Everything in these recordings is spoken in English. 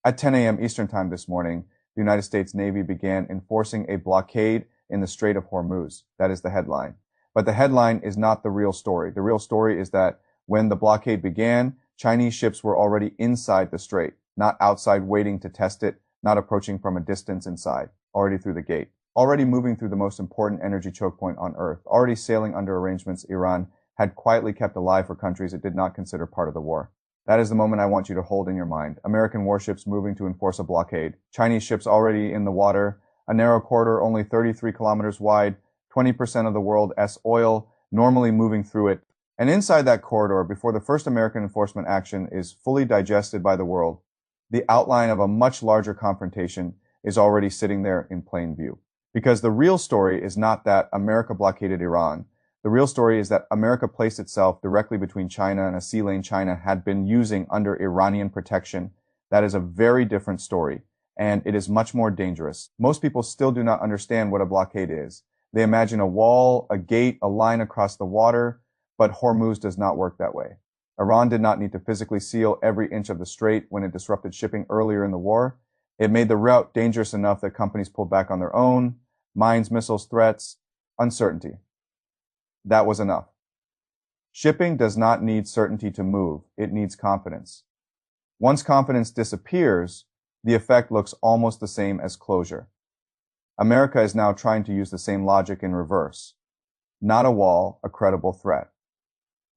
At 10 a.m. Eastern Time this morning, the United States Navy began enforcing a blockade in the Strait of Hormuz. That is the headline. But the headline is not the real story. The real story is that when the blockade began, Chinese ships were already inside the strait, not outside waiting to test it, not approaching from a distance inside, already through the gate, already moving through the most important energy choke point on Earth, already sailing under arrangements Iran had quietly kept alive for countries it did not consider part of the war. That is the moment I want you to hold in your mind. American warships moving to enforce a blockade. Chinese ships already in the water. A narrow corridor only 33 kilometers wide. 20% of the world's oil normally moving through it. And inside that corridor, before the first American enforcement action is fully digested by the world, the outline of a much larger confrontation is already sitting there in plain view. Because the real story is not that America blockaded Iran. The real story is that America placed itself directly between China and a sea lane China had been using under Iranian protection. That is a very different story, and it is much more dangerous. Most people still do not understand what a blockade is. They imagine a wall, a gate, a line across the water, but Hormuz does not work that way. Iran did not need to physically seal every inch of the strait when it disrupted shipping earlier in the war. It made the route dangerous enough that companies pulled back on their own. Mines, missiles, threats, uncertainty. That was enough. Shipping does not need certainty to move. It needs confidence. Once confidence disappears, the effect looks almost the same as closure. America is now trying to use the same logic in reverse. Not a wall, a credible threat.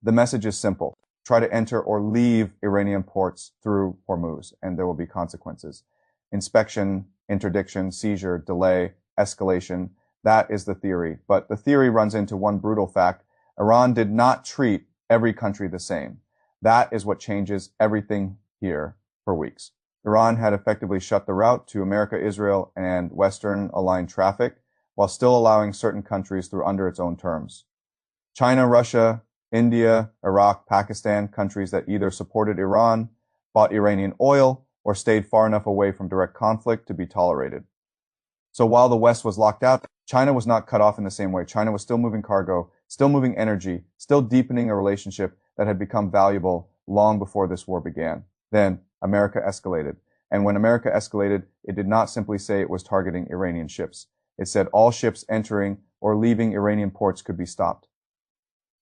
The message is simple. Try to enter or leave Iranian ports through Hormuz, and there will be consequences. Inspection, interdiction, seizure, delay, escalation. That is the theory. But the theory runs into one brutal fact. Iran did not treat every country the same. That is what changes everything here for weeks. Iran had effectively shut the route to America, Israel, and Western aligned traffic, while still allowing certain countries through under its own terms. China, Russia, India, Iraq, Pakistan, countries that either supported Iran, bought Iranian oil, or stayed far enough away from direct conflict to be tolerated. So while the West was locked out, China was not cut off in the same way. China was still moving cargo, still moving energy, still deepening a relationship that had become valuable long before this war began. Then America escalated. And when America escalated, it did not simply say it was targeting Iranian ships. It said all ships entering or leaving Iranian ports could be stopped.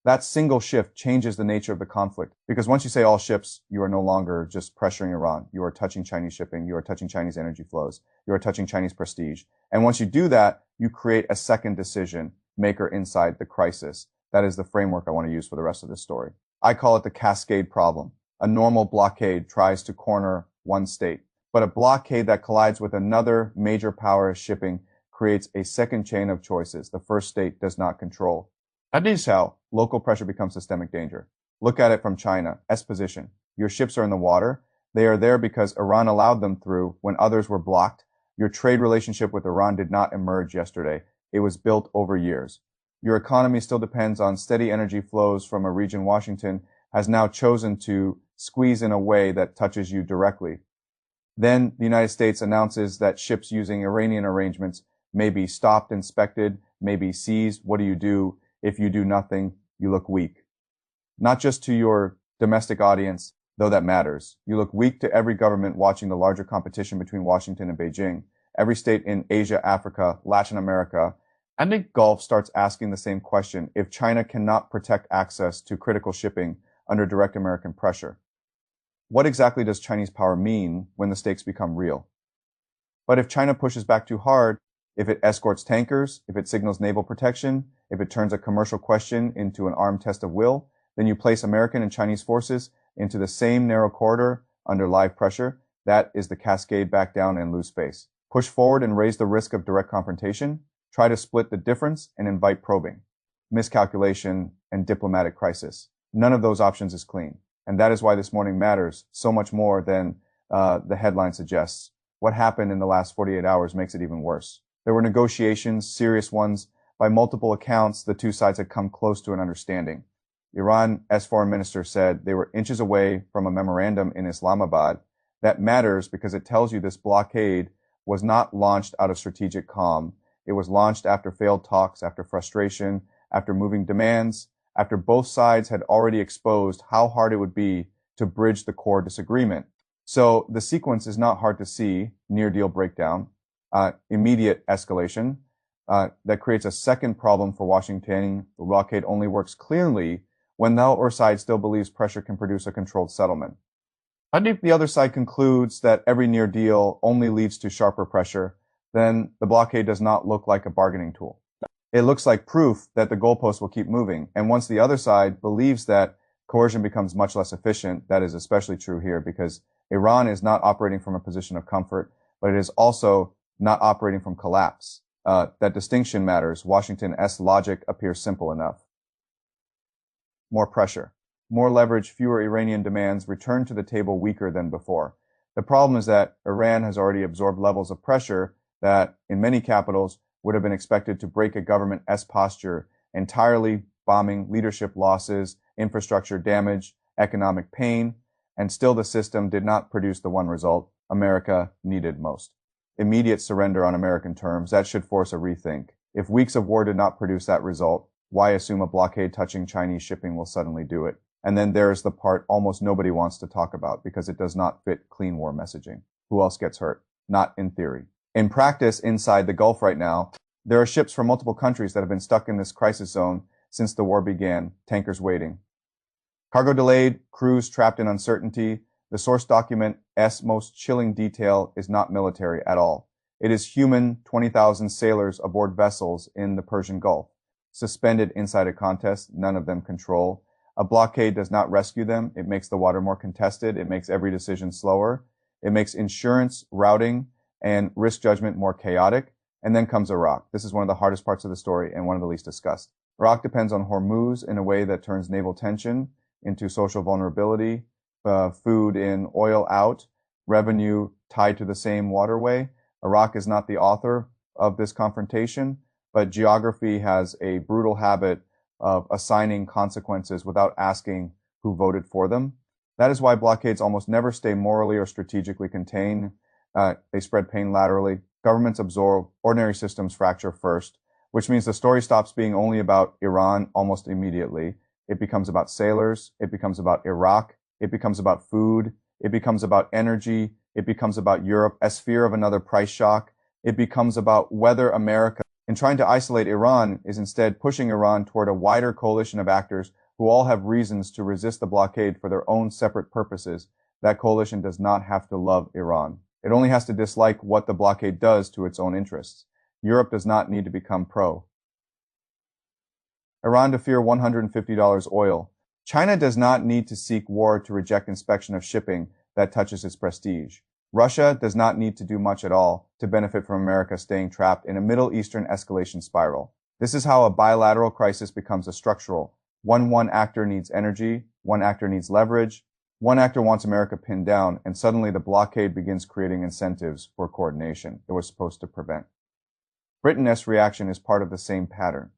That single shift changes the nature of the conflict, because once you say all ships, you are no longer just pressuring Iran. You are touching Chinese shipping. You are touching Chinese energy flows. You are touching Chinese prestige. And once you do that, you create a second decision maker inside the crisis. That is the framework I want to use for the rest of this story. I call it the cascade problem. A normal blockade tries to corner one state, but a blockade that collides with another major power shipping creates a second chain of choices the first state does not control. That is how local pressure becomes systemic danger. Look at it from China's position. Your ships are in the water. They are there because Iran allowed them through when others were blocked. Your trade relationship with Iran did not emerge yesterday. It was built over years. Your economy still depends on steady energy flows from a region Washington has now chosen to squeeze in a way that touches you directly. Then the United States announces that ships using Iranian arrangements may be stopped, inspected, may be seized. What do? If you do nothing, you look weak. Not just to your domestic audience, though that matters. You look weak to every government watching the larger competition between Washington and Beijing. Every state in Asia, Africa, Latin America, and the Gulf starts asking the same question if China cannot protect access to critical shipping under direct American pressure. What exactly does Chinese power mean when the stakes become real? But if China pushes back too hard, if it escorts tankers, if it signals naval protection, if it turns a commercial question into an armed test of will, then you place American and Chinese forces into the same narrow corridor under live pressure. That is the cascade back down and lose space. Push forward and raise the risk of direct confrontation. Try to split the difference and invite probing, miscalculation, and diplomatic crisis. None of those options is clean. And that is why this morning matters so much more than the headline suggests. What happened in the last 48 hours makes it even worse. There were negotiations, serious ones. By multiple accounts, the two sides had come close to an understanding. Iran's foreign minister said they were inches away from a memorandum in Islamabad. That matters because it tells you this blockade was not launched out of strategic calm. It was launched after failed talks, after frustration, after moving demands, after both sides had already exposed how hard it would be to bridge the core disagreement. So the sequence is not hard to see: near deal breakdown, immediate escalation. That creates a second problem for Washington. The blockade only works clearly when the other side still believes pressure can produce a controlled settlement. But if the other side concludes that every near deal only leads to sharper pressure, then the blockade does not look like a bargaining tool. It looks like proof that the goalposts will keep moving. And once the other side believes that coercion becomes much less efficient, that is especially true here because Iran is not operating from a position of comfort, but it is also not operating from collapse. That distinction matters. Washington's logic appears simple enough. More pressure, more leverage, fewer Iranian demands, return to the table weaker than before. The problem is that Iran has already absorbed levels of pressure that, in many capitals, would have been expected to break a government's posture, entirely bombing, leadership losses, infrastructure damage, economic pain, and still the system did not produce the one result America needed most. Immediate surrender on American terms, that should force a rethink. If weeks of war did not produce that result, why assume a blockade touching Chinese shipping will suddenly do it? And then there's the part almost nobody wants to talk about because it does not fit clean war messaging. Who else gets hurt? Not in theory. In practice, inside the Gulf right now, there are ships from multiple countries that have been stuck in this crisis zone since the war began, tankers waiting. Cargo delayed, crews trapped in uncertainty. The source document's most chilling detail is not military at all. It is human 20,000 sailors aboard vessels in the Persian Gulf, suspended inside a contest none of them control. A blockade does not rescue them. It makes the water more contested. It makes every decision slower. It makes insurance, routing, and risk judgment more chaotic. And then comes Iraq. This is one of the hardest parts of the story and one of the least discussed. Iraq depends on Hormuz in a way that turns naval tension into social vulnerability, food in, oil out, revenue tied to the same waterway. Iraq is not the author of this confrontation, but geography has a brutal habit of assigning consequences without asking who voted for them. That is why blockades almost never stay morally or strategically contained. They spread pain laterally. Governments absorb, ordinary systems fracture first, which means the story stops being only about Iran almost immediately. It becomes about sailors. It becomes about Iraq. It becomes about food. It becomes about energy. It becomes about Europe as fear of another price shock. It becomes about whether America, in trying to isolate Iran, is instead pushing Iran toward a wider coalition of actors who all have reasons to resist the blockade for their own separate purposes. That coalition does not have to love Iran. It only has to dislike what the blockade does to its own interests. Europe does not need to become pro. Iran to fear $150 oil. China does not need to seek war to reject inspection of shipping that touches its prestige. Russia does not need to do much at all to benefit from America staying trapped in a Middle Eastern escalation spiral. This is how a bilateral crisis becomes a structural. One actor needs energy, one actor needs leverage, one actor wants America pinned down, and suddenly the blockade begins creating incentives for coordination it was supposed to prevent. Britain's reaction is part of the same pattern.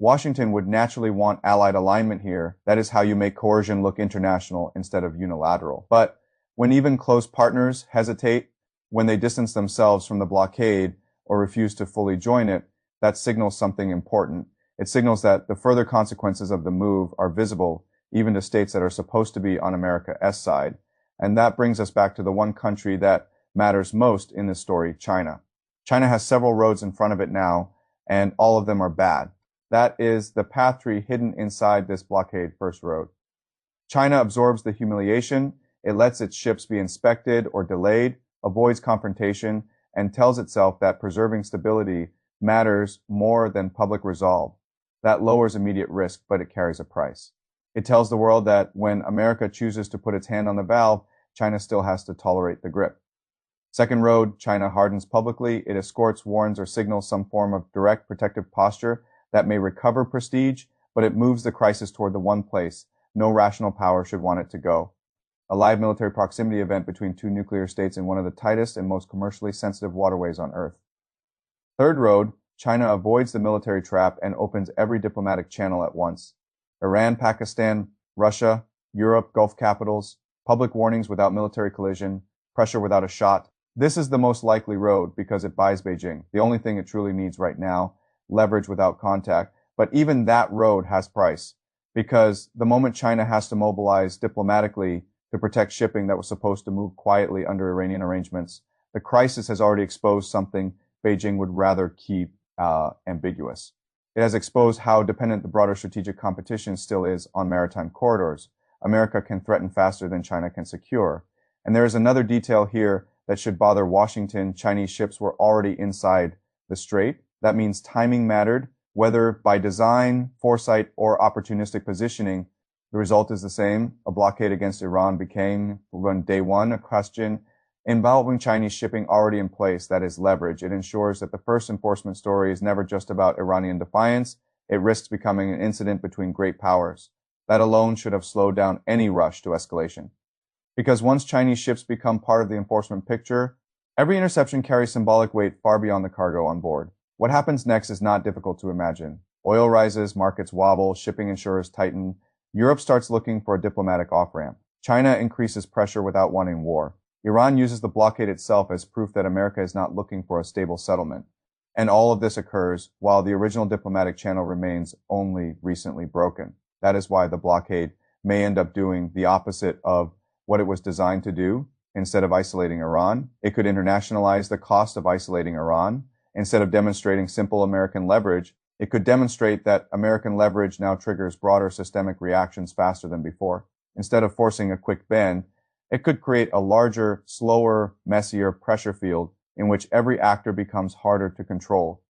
Washington would naturally want allied alignment here. That is how you make coercion look international instead of unilateral. But when even close partners hesitate, when they distance themselves from the blockade or refuse to fully join it, that signals something important. It signals that the further consequences of the move are visible even to states that are supposed to be on America's side. And that brings us back to the one country that matters most in this story, China. China has several roads in front of it now, and all of them are bad. That is the path tree hidden inside this blockade first road. China absorbs the humiliation. It lets its ships be inspected or delayed, avoids confrontation, and tells itself that preserving stability matters more than public resolve. That lowers immediate risk, but it carries a price. It tells the world that when America chooses to put its hand on the valve, China still has to tolerate the grip. Second road, China hardens publicly. It escorts, warns, or signals some form of direct protective posture that may recover prestige, but it moves the crisis toward the one place no rational power should want it to go. A live military proximity event between two nuclear states in one of the tightest and most commercially sensitive waterways on Earth. Third road, China avoids the military trap and opens every diplomatic channel at once. Iran, Pakistan, Russia, Europe, Gulf capitals, public warnings without military collision, pressure without a shot. This is the most likely road because it buys Beijing, the only thing it truly needs right now, leverage without contact. But even that road has price because the moment China has to mobilize diplomatically to protect shipping that was supposed to move quietly under Iranian arrangements. The crisis has already exposed something Beijing would rather keep ambiguous. It has exposed how dependent the broader strategic competition still is on maritime corridors. America can threaten faster than China can secure. And there is another detail here that should bother Washington. Chinese ships were already inside the strait. That means timing mattered, whether by design, foresight, or opportunistic positioning. The result is the same. A blockade against Iran became, from day one, a question involving Chinese shipping already in place. That is leverage. It ensures that the first enforcement story is never just about Iranian defiance. It risks becoming an incident between great powers. That alone should have slowed down any rush to escalation. Because once Chinese ships become part of the enforcement picture, every interception carries symbolic weight far beyond the cargo on board. What happens next is not difficult to imagine. Oil rises, markets wobble, shipping insurers tighten. Europe starts looking for a diplomatic off-ramp. China increases pressure without wanting war. Iran uses the blockade itself as proof that America is not looking for a stable settlement. And all of this occurs while the original diplomatic channel remains only recently broken. That is why the blockade may end up doing the opposite of what it was designed to do. Instead of isolating Iran, it could internationalize the cost of isolating Iran. Instead of demonstrating simple American leverage, it could demonstrate that American leverage now triggers broader systemic reactions faster than before. Instead of forcing a quick bend, it could create a larger, slower, messier pressure field in which every actor becomes harder to control.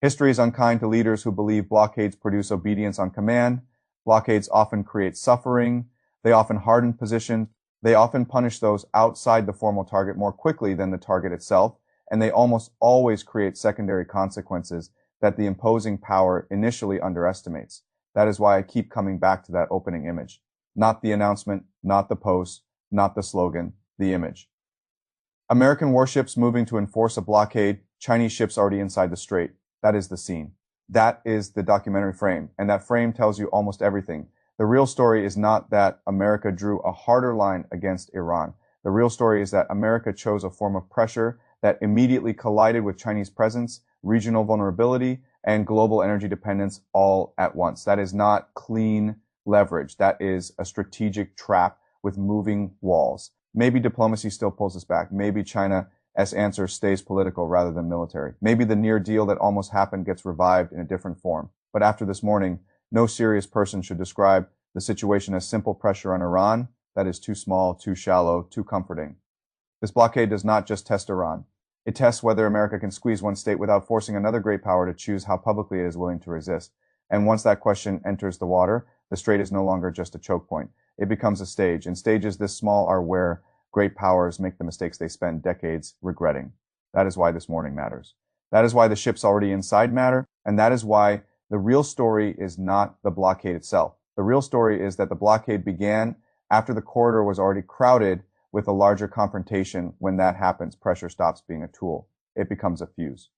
History is unkind to leaders who believe blockades produce obedience on command. Blockades often create suffering. They often harden positions. They often punish those outside the formal target more quickly than the target itself. And they almost always create secondary consequences that the imposing power initially underestimates. That is why I keep coming back to that opening image. Not the announcement, not the post, not the slogan, the image. American warships moving to enforce a blockade, Chinese ships already inside the strait. That is the scene. That is the documentary frame, and that frame tells you almost everything. The real story is not that America drew a harder line against Iran. The real story is that America chose a form of pressure that immediately collided with Chinese presence, regional vulnerability, and global energy dependence all at once. That is not clean leverage. That is a strategic trap with moving walls. Maybe diplomacy still pulls us back. Maybe China's answer stays political rather than military. Maybe the near deal that almost happened gets revived in a different form. But after this morning, no serious person should describe the situation as simple pressure on Iran. That is too small, too shallow, too comforting. This blockade does not just test Iran. It tests whether America can squeeze one state without forcing another great power to choose how publicly it is willing to resist. And once that question enters the water, the strait is no longer just a choke point. It becomes a stage, and stages this small are where great powers make the mistakes they spend decades regretting. That is why this morning matters. That is why the ships already inside matter, and that is why the real story is not the blockade itself. The real story is that the blockade began after the corridor was already crowded with a larger confrontation. When that happens, pressure stops being a tool. It becomes a fuse.